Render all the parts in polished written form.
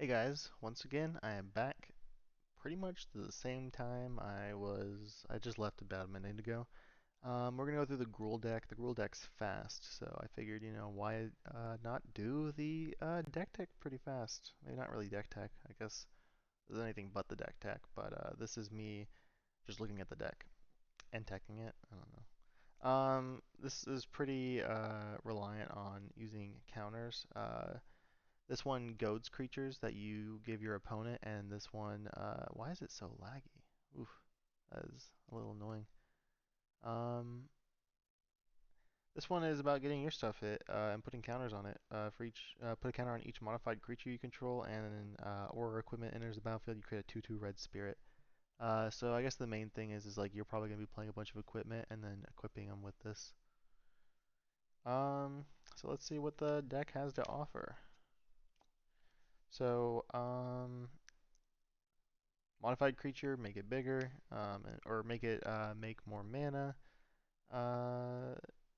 Hey guys, once again, I am back pretty much the same time I just left about a minute ago. We're gonna go through the Gruul deck. The Gruul deck's fast, so I figured, why not do the deck tech pretty fast? Maybe not really deck tech, I guess there's anything but the deck tech, but this is me just looking at the deck and teching it. I don't know. This is pretty reliant on using counters. This one goads creatures that you give your opponent, and this one, why is it so laggy? Oof, that is a little annoying. Um, this one is about getting your stuff hit and putting counters on it. Put a counter on each modified creature you control, and or equipment enters the battlefield. You create a 2/2 red spirit. So I guess the main thing is like you're probably gonna be playing a bunch of equipment and then equipping them with this. Um, so let's see what the deck has to offer. So, modified creature, make it bigger, or make it make more mana. Uh,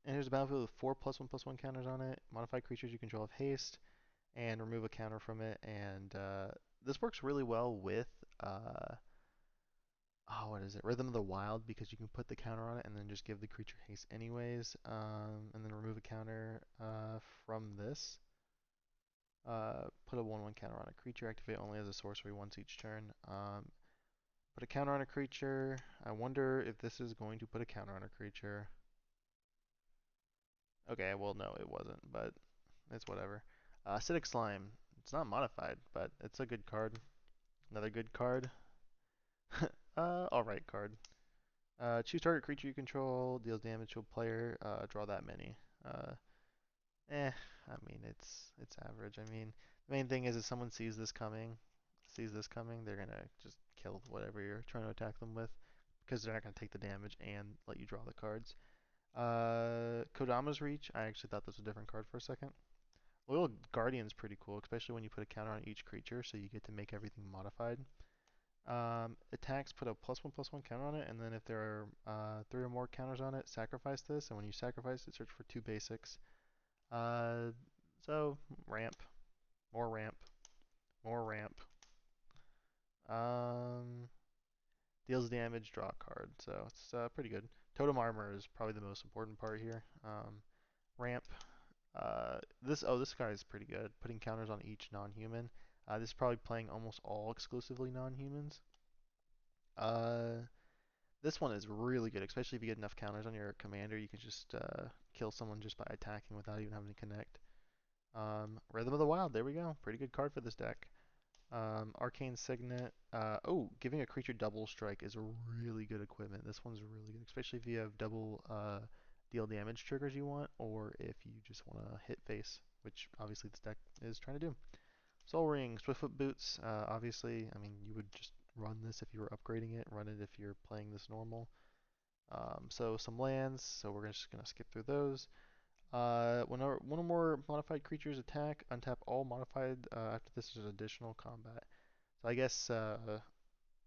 Enters the battlefield with 4+1/+1 counters on it. Modified creatures you control have haste, and remove a counter from it. And this works really well with what is it? Rhythm of the Wild, because you can put the counter on it and then just give the creature haste anyways, and then remove a counter from this. Put a 1/1 counter on a creature. Activate only as a sorcery once each turn. Put a counter on a creature. I wonder if this is going to put a counter on a creature. Okay, well, no, it wasn't, but it's whatever. Acidic Slime. It's not modified, but it's a good card. Another good card. Alright card. Choose target creature you control, deals damage to a player, draw that many. Uh, I mean, it's average. I mean, the main thing is if someone sees this coming, they're gonna just kill whatever you're trying to attack them with, because they're not gonna take the damage and let you draw the cards. Kodama's Reach. I actually thought this was a different card for a second. Loyal Guardian's pretty cool, especially when you put a counter on each creature, so you get to make everything modified. Attacks put a +1/+1 counter on it, and then if there are 3 or more counters on it, sacrifice this, and when you sacrifice it, search for 2 basics. Uh, so ramp, more ramp, more ramp. Um, Deals damage, draw a card, so it's pretty good. Totem Armor is probably the most important part here. Ramp. This guy is pretty good. Putting counters on each non-human. This is probably playing almost all exclusively non-humans. Uh, this one is really good, especially if you get enough counters on your commander. You can just kill someone just by attacking without even having to connect. Rhythm of the Wild. There we go. Pretty good card for this deck. Arcane Signet. Giving a creature double strike is really good equipment. This one's really good, especially if you have double deal damage triggers you want, or if you just want to hit face, which obviously this deck is trying to do. Soul Ring, Swiftfoot Boots. Obviously, I mean, you would just run this if you were upgrading it, run it if you're playing this normal. So some lands, so we're just going to skip through those. Whenever one or more modified creatures attack, untap all modified after this is additional combat. So I guess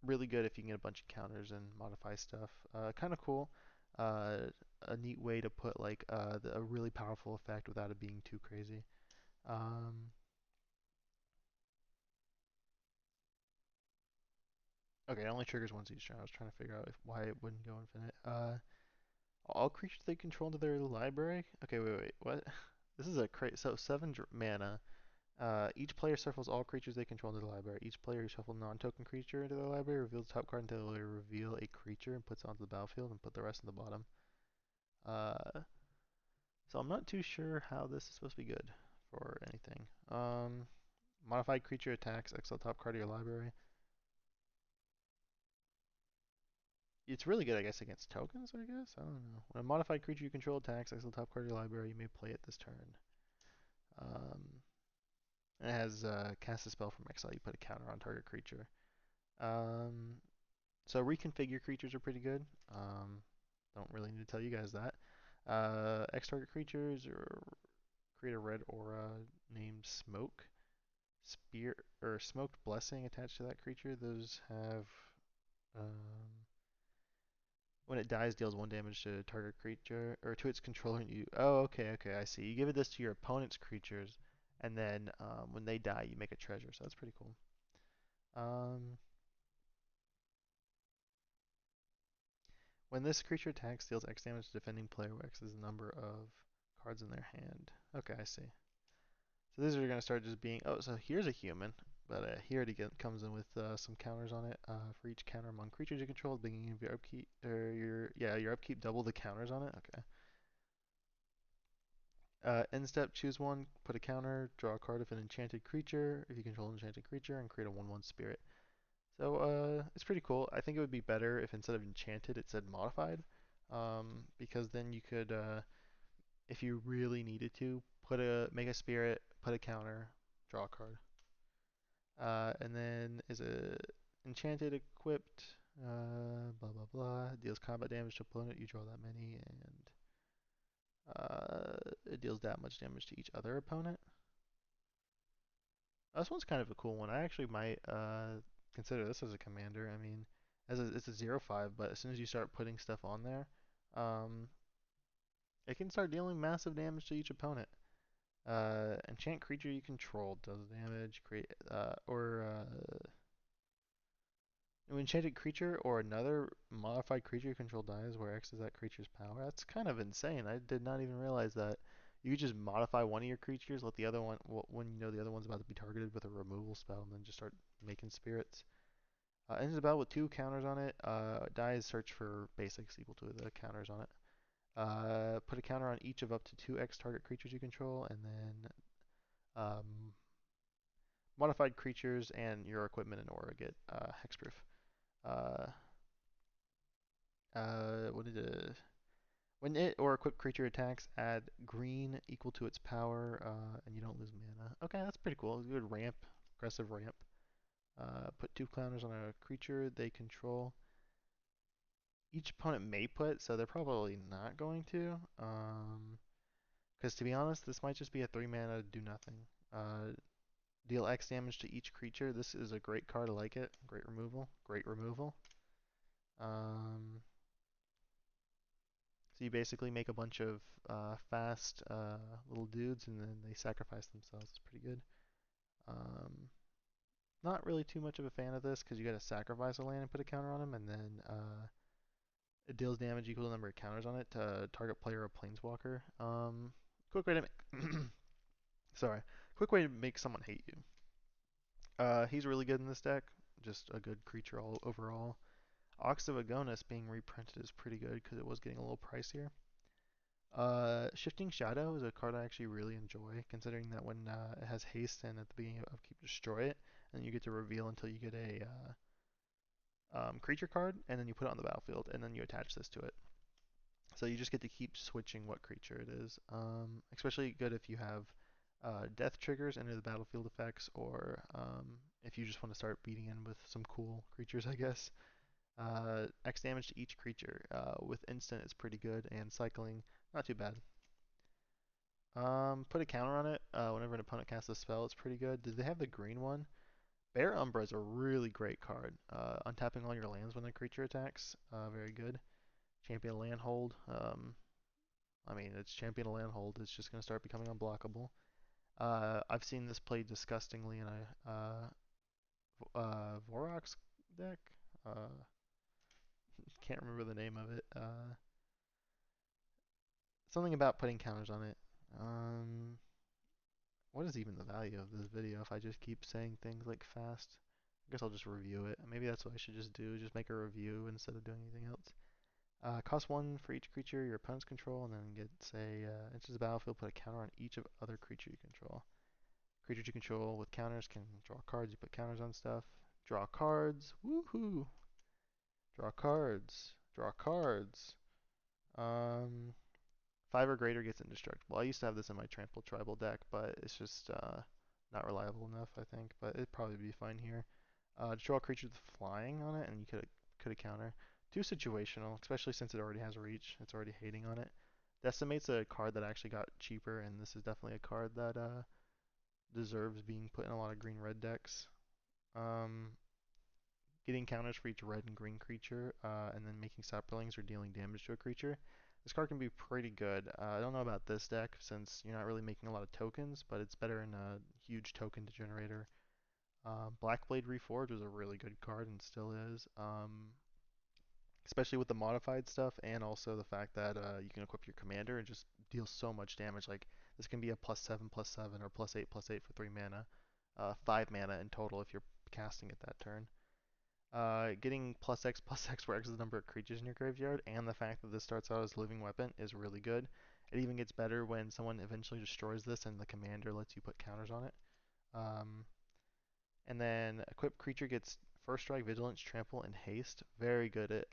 really good if you can get a bunch of counters and modify stuff. Kind of cool. Uh, a neat way to put like a really powerful effect without it being too crazy. Um, okay, it only triggers once each turn. I was trying to figure out why it wouldn't go infinite. All creatures they control into their library. Okay, wait. What? This is a crazy. So 7 mana. Each player shuffles all creatures they control into the library. Each player who shuffles non-token creature into the library reveals the top card until they reveal a creature and puts it onto the battlefield and put the rest in the bottom. Uh, so I'm not too sure how this is supposed to be good for anything. Modified creature attacks, exile top card of your library. It's really good, I guess, against tokens, I guess? I don't know. When a modified creature you control attacks, exile top card of your library, you may play it this turn. Um, and it has cast a spell from exile, you put a counter on target creature. Um, So reconfigure creatures are pretty good. Don't really need to tell you guys that. X target creatures or create a red aura named Smoke. Spear or Smoked Blessing attached to that creature. Those have when it dies deals 1 damage to target creature or to its controller. And you okay, I see. You give it this to your opponent's creatures, and then when they die, you make a treasure. So that's pretty cool. Um, when this creature attacks, deals X damage to defending player, where X is the number of cards in their hand. Okay, I see. So these are going to start just being, oh, so here's a human, but here it again comes in with some counters on it. For each counter among creatures you control, at the beginning of your upkeep, or your upkeep, double the counters on it. Okay. End step, choose one, put a counter, draw a card of an enchanted creature, if you control an enchanted creature, and create a 1/1 spirit. So it's pretty cool. I think it would be better if instead of enchanted it said modified, because then you could, if you really needed to, make a spirit, put a counter, draw a card. And then is it enchanted equipped? Blah blah blah. Deals combat damage to opponent. You draw that many, and it deals that much damage to each other opponent. This one's kind of a cool one. I actually might consider this as a commander. I mean, it's a 0/5, but as soon as you start putting stuff on there, um, it can start dealing massive damage to each opponent. Enchant creature you control does damage. Create an enchanted creature or another modified creature you control dies where X is that creature's power. That's kind of insane. I did not even realize that. You could just modify one of your creatures, let the other one, when you know the other one's about to be targeted with a removal spell, and then just start making spirits. Ends the battle with 2 counters on it. Dies search for basics equal to the counters on it. Put a counter on each of up to 2 X target creatures you control, and then modified creatures and your equipment and aura get hexproof. Uh, what did it? When it or equipped creature attacks, add green equal to its power, and you don't lose mana. Okay, that's pretty cool. Good ramp, aggressive ramp. Put 2 counters on a creature they control. Each opponent may put, so they're probably not going to. Because to be honest, this might just be a 3 mana do nothing. Deal X damage to each creature. This is a great card. I like it. Great removal. Great removal. Um, So you basically make a bunch of fast little dudes, and then they sacrifice themselves. It's pretty good. Um, Not really too much of a fan of this because you got to sacrifice a land and put a counter on them, and then it deals damage equal to the number of counters on it to target player or planeswalker. Quick way to make sorry, quick way to make someone hate you. He's really good in this deck. Just a good creature all overall. Ox of Agonis being reprinted is pretty good because it was getting a little pricier. Shifting Shadow is a card I actually really enjoy, considering that when it has haste and at the beginning of upkeep destroy it, and you get to reveal until you get a creature card, and then you put it on the battlefield, and then you attach this to it. So you just get to keep switching what creature it is. Especially good if you have death triggers enter the battlefield effects, or if you just want to start beating in with some cool creatures, I guess. X damage to each creature. With instant, it's pretty good, and cycling, not too bad. Put a counter on it whenever an opponent casts a spell. It's pretty good. Did they have the green one? Bear Umbra is a really great card. Untapping all your lands when a creature attacks. Very good. Champion Landhold. I mean, it's Champion Landhold. It's just going to start becoming unblockable. I've seen this played disgustingly in a Vorox deck. Can't remember the name of it. Something about putting counters on it. What is even the value of this video if I just keep saying things like fast? I guess I'll just review it. Maybe that's what I should just do, just make a review instead of doing anything else. Cost 1 for each creature your opponents control, and then get, say, enters the battlefield, put a counter on each of other creature you control. Creatures you control with counters can draw cards, you put counters on stuff. Draw cards, woohoo! Draw cards, draw cards. Um, 5 or greater gets indestructible. I used to have this in my Trample Tribal deck, but it's just not reliable enough, I think. But it'd probably be fine here. Draw a creature with flying on it, and you could counter. Too situational, especially since it already has reach. It's already hating on it. Decimate's a card that actually got cheaper, and this is definitely a card that deserves being put in a lot of green-red decks. Getting counters for each red and green creature, and then making saplings or dealing damage to a creature. This card can be pretty good. I don't know about this deck since you're not really making a lot of tokens, but it's better in a huge token generator. Blackblade Reforge was a really good card and still is, especially with the modified stuff and also the fact that you can equip your commander and just deal so much damage. Like this can be a +7/+7 or +8/+8 for 3 mana, 5 mana in total if you're casting it that turn. Getting +X/+X for X is the number of creatures in your graveyard, and the fact that this starts out as a living weapon is really good. It even gets better when someone eventually destroys this and the commander lets you put counters on it. Um, and then equipped creature gets first strike, vigilance, trample, and haste. Very good at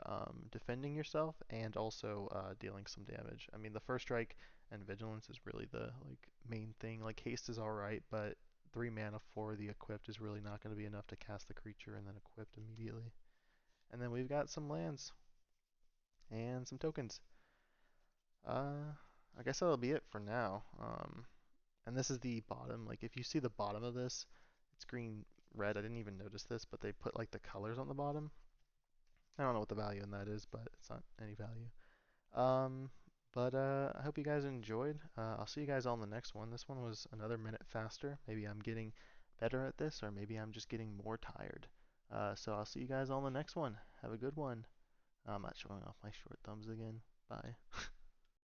defending yourself and also dealing some damage. I mean, the first strike and vigilance is really the main thing. Like haste is all right, but 3 mana for the equipped is really not going to be enough to cast the creature and then equipped immediately. And then we've got some lands and some tokens. Uh, I guess that'll be it for now. And this is the bottom. Like if you see the bottom of this, it's green, red. I didn't even notice this, but they put like the colors on the bottom. I don't know what the value in that is, but it's not any value. Um, but I hope you guys enjoyed. I'll see you guys on the next one. This one was another minute faster. Maybe I'm getting better at this, or maybe I'm just getting more tired. So I'll see you guys on the next one. Have a good one. I'm not showing off my short thumbs again. Bye.